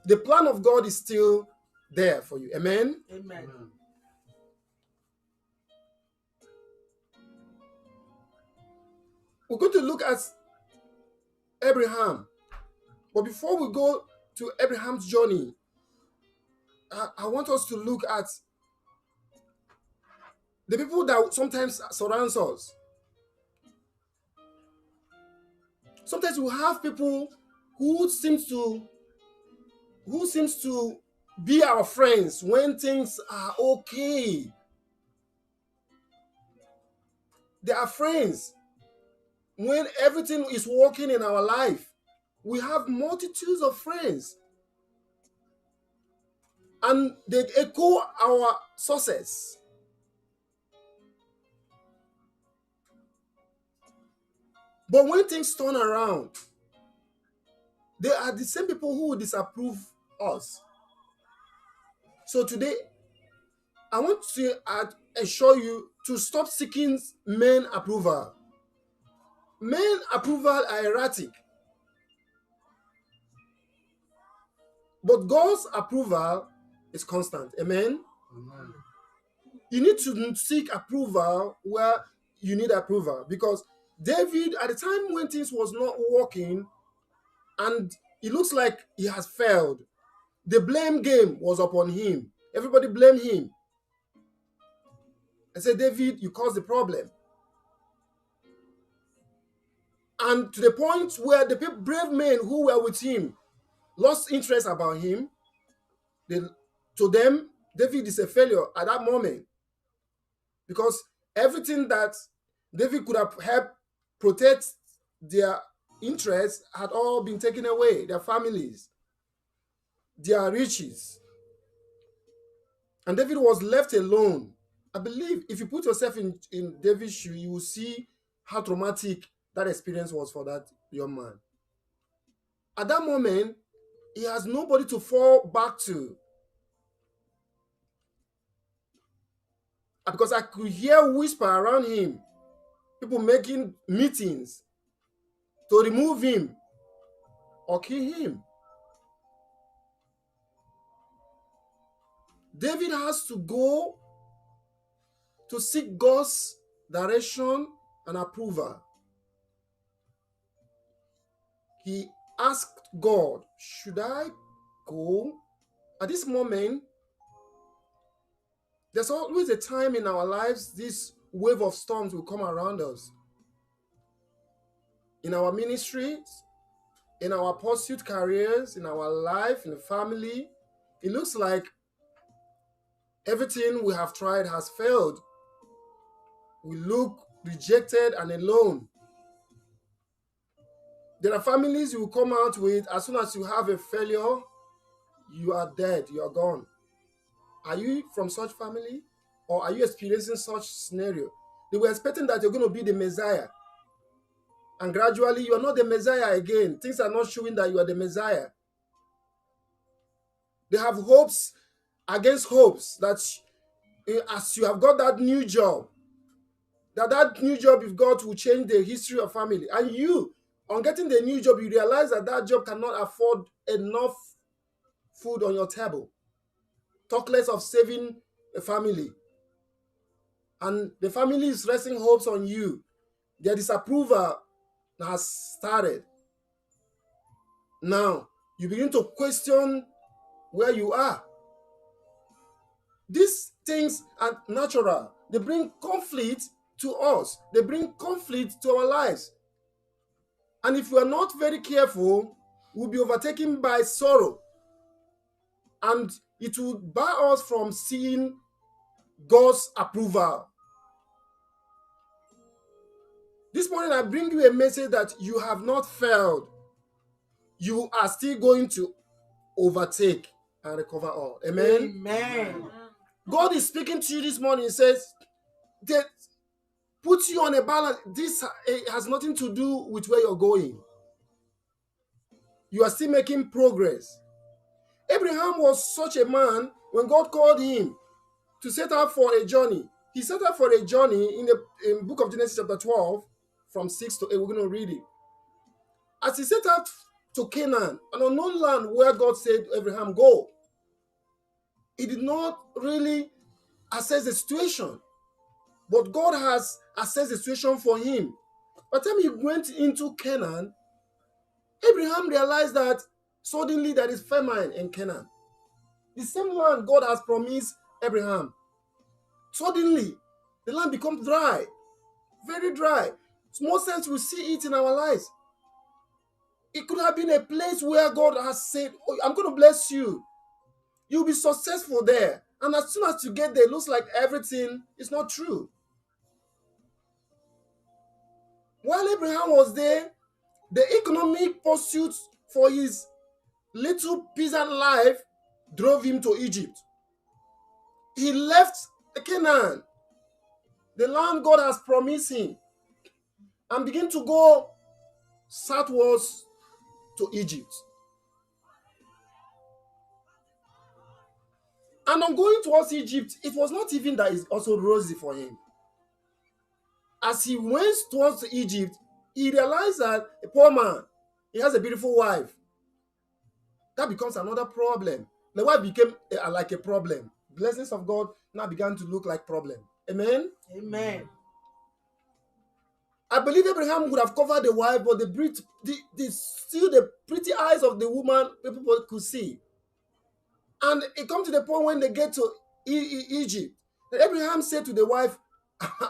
The plan of God is still there for you. Amen? Amen. We're going to look at Abraham. But before we go to Abraham's journey, I want us to look at the people that sometimes surrounds us. Sometimes we have people who seems to be our friends when things are okay. They are friends when everything is working in our life. We have multitudes of friends, and they echo our success. But when things turn around, they are the same people who will disapprove us. So today, I want to assure you to stop seeking men approval. Men approval are erratic, but God's approval is constant. Amen? Amen. You need to seek approval where you need approval, because David, at the time when things was not working and it looks like he has failed, the blame game was upon him. Everybody blamed him. I said, David, you caused the problem. And to the point where the brave men who were with him lost interest about him. To them, David is a failure at that moment, because everything that David could have helped protect their interests had all been taken away, their families, their riches. And David was left alone. I believe if you put yourself in David's shoe, you will see how traumatic that experience was for that young man. At that moment, he has nobody to fall back to. Because I could hear whisper around him, people making meetings to remove him or kill him. David has to go to seek God's direction and approval. He asked God, should I go? At this moment, there's always a time in our lives this wave of storms will come around us. In our ministries, in our pursuit careers, in our life, in the family, it looks like everything we have tried has failed. We look rejected and alone. There are families you will come out with, as soon as you have a failure, you are dead, you are gone. Are you from such family? Or are you experiencing such scenario? They were expecting that you're going to be the Messiah. And gradually, you are not the Messiah again. Things are not showing that you are the Messiah. They have hopes against hopes that as you have got that new job, that new job you've got will change the history of family. And you, on getting the new job, you realize that job cannot afford enough food on your table. Talk less of saving a family. And the family is resting hopes on you. Their disapproval has started. Now, you begin to question where you are. These things are natural. They bring conflict to us. They bring conflict to our lives. And if we are not very careful, we'll be overtaken by sorrow. And it will bar us from seeing God's approval. This morning, I bring you a message that you have not failed. You are still going to overtake and recover all. Amen? Amen. God is speaking to you this morning. He says, that put you on a balance. This has nothing to do with where you're going. You are still making progress. Abraham was such a man when God called him to set out for a journey. He set out for a journey in the book of Genesis chapter 12, from 6 to 8. We're going to read it. As he set out to Canaan, an unknown land where God said to Abraham, go. He did not really assess the situation, but God has assessed the situation for him. By the time he went into Canaan, Abraham realized that suddenly there is famine in Canaan. The same land God has promised Abraham. Suddenly, the land becomes dry, very dry. Most times we see it in our lives. It could have been a place where God has said, oh, I'm going to bless you. You'll be successful there. And as soon as you get there, it looks like everything is not true. While Abraham was there, the economic pursuits for his little peasant life drove him to Egypt. He left Canaan, the land God has promised him, and began to go southwards to Egypt. And on going towards Egypt, it was not even that it's also rosy for him. As he went towards Egypt, he realized that a poor man, he has a beautiful wife. That becomes another problem. The wife became like a problem. Blessings of God now began to look like problem. Amen? Amen. I believe Abraham would have covered the wife, but still the pretty eyes of the woman people could see. And it comes to the point when they get to Egypt, that Abraham said to the wife,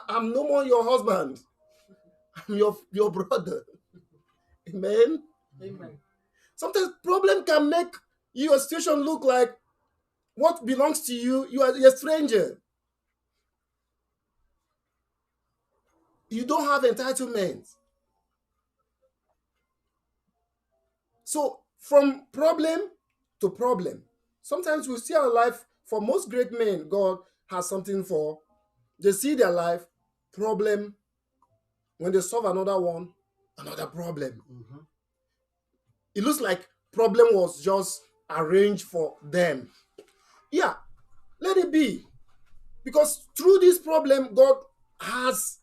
I'm no more your husband. I'm your brother. Amen? Amen. Sometimes problem can make your situation look like what belongs to you, you are a stranger. You don't have entitlement. So from problem to problem. Sometimes we see our life, for most great men, God has something for. They see their life, problem. When they solve another one, another problem. It looks like problem was just arranged for them. Yeah, let it be. Because through this problem, God has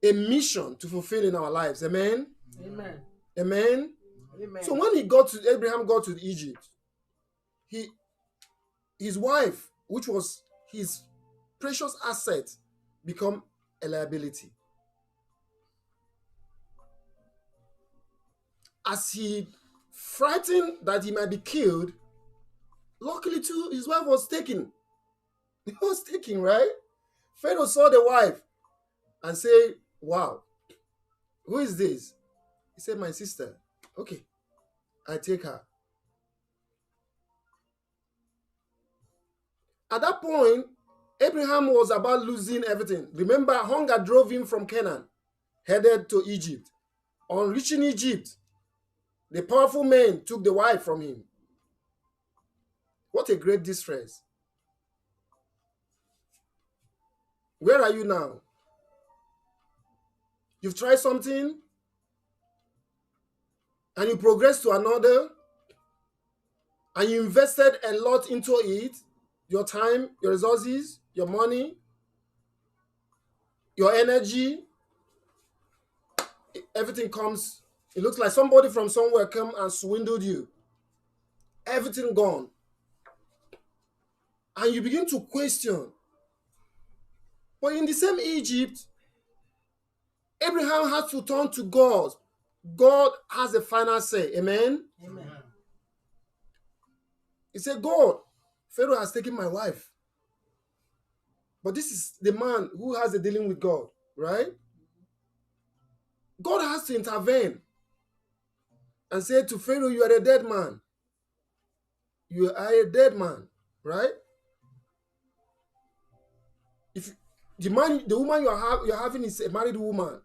a mission to fulfill in our lives. Amen? Amen. Amen? Amen. So when Abraham got to Egypt, his wife, which was his precious asset, become a liability. As he frightened that he might be killed, luckily too, his wife was taken. He was taken, right? Pharaoh saw the wife and said, wow, who is this? He said, my sister. Okay, I take her. At that point, Abraham was about losing everything. Remember, hunger drove him from Canaan, headed to Egypt. On reaching Egypt, the powerful men took the wife from him. What a great distress. Where are you now? You've tried something and you progress to another and you invested a lot into it, your time, your resources, your money, your energy, everything comes. It looks like somebody from somewhere came and swindled you. Everything gone. And you begin to question. But in the same Egypt, Abraham had to turn to God. God has a final say. Amen? Amen. He said, God, Pharaoh has taken my wife. But this is the man who has a dealing with God, right? God has to intervene and say to Pharaoh, you are a dead man. You are a dead man, right? If the woman you're having is a married woman.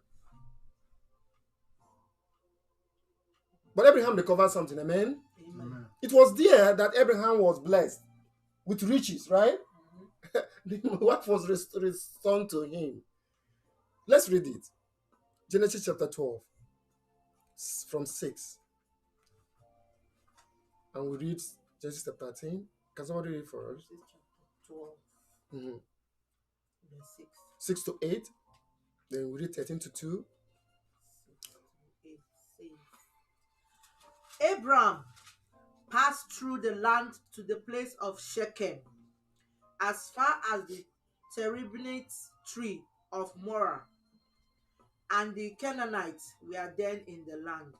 But Abraham recovered something, amen? Amen. It was there that Abraham was blessed with riches, right? The wife was returned to him. Let's read it. Genesis chapter 12, from 6. And we read Genesis chapter 13. Can somebody read for us? Chapter 12, Mhm. verse 6. 6 to 8. Then we read 13 to 2. 6 to 8 says, Abraham passed through the land to the place of Shechem, as far as the terebinth tree of Morah, and the Canaanites were then in the land.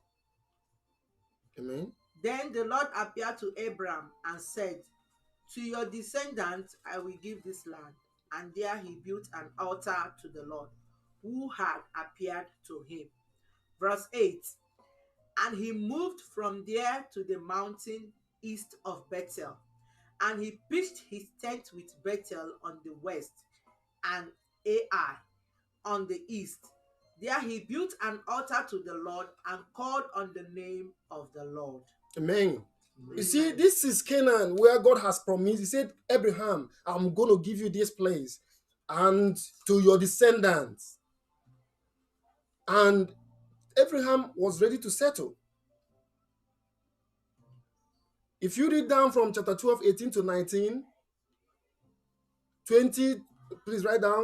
Amen. Then the Lord appeared to Abraham and said, to your descendants I will give this land. And there he built an altar to the Lord, who had appeared to him. Verse 8. And he moved from there to the mountain east of Bethel, and he pitched his tent with Bethel on the west, and Ai on the east. There he built an altar to the Lord and called on the name of the Lord. Amen. You see, Amen. this is Canaan where God has promised. He said, Abraham, I'm going to give you this place and to your descendants. And Abraham was ready to settle. If you read down from chapter 12, 18 to 19, 20, please write down.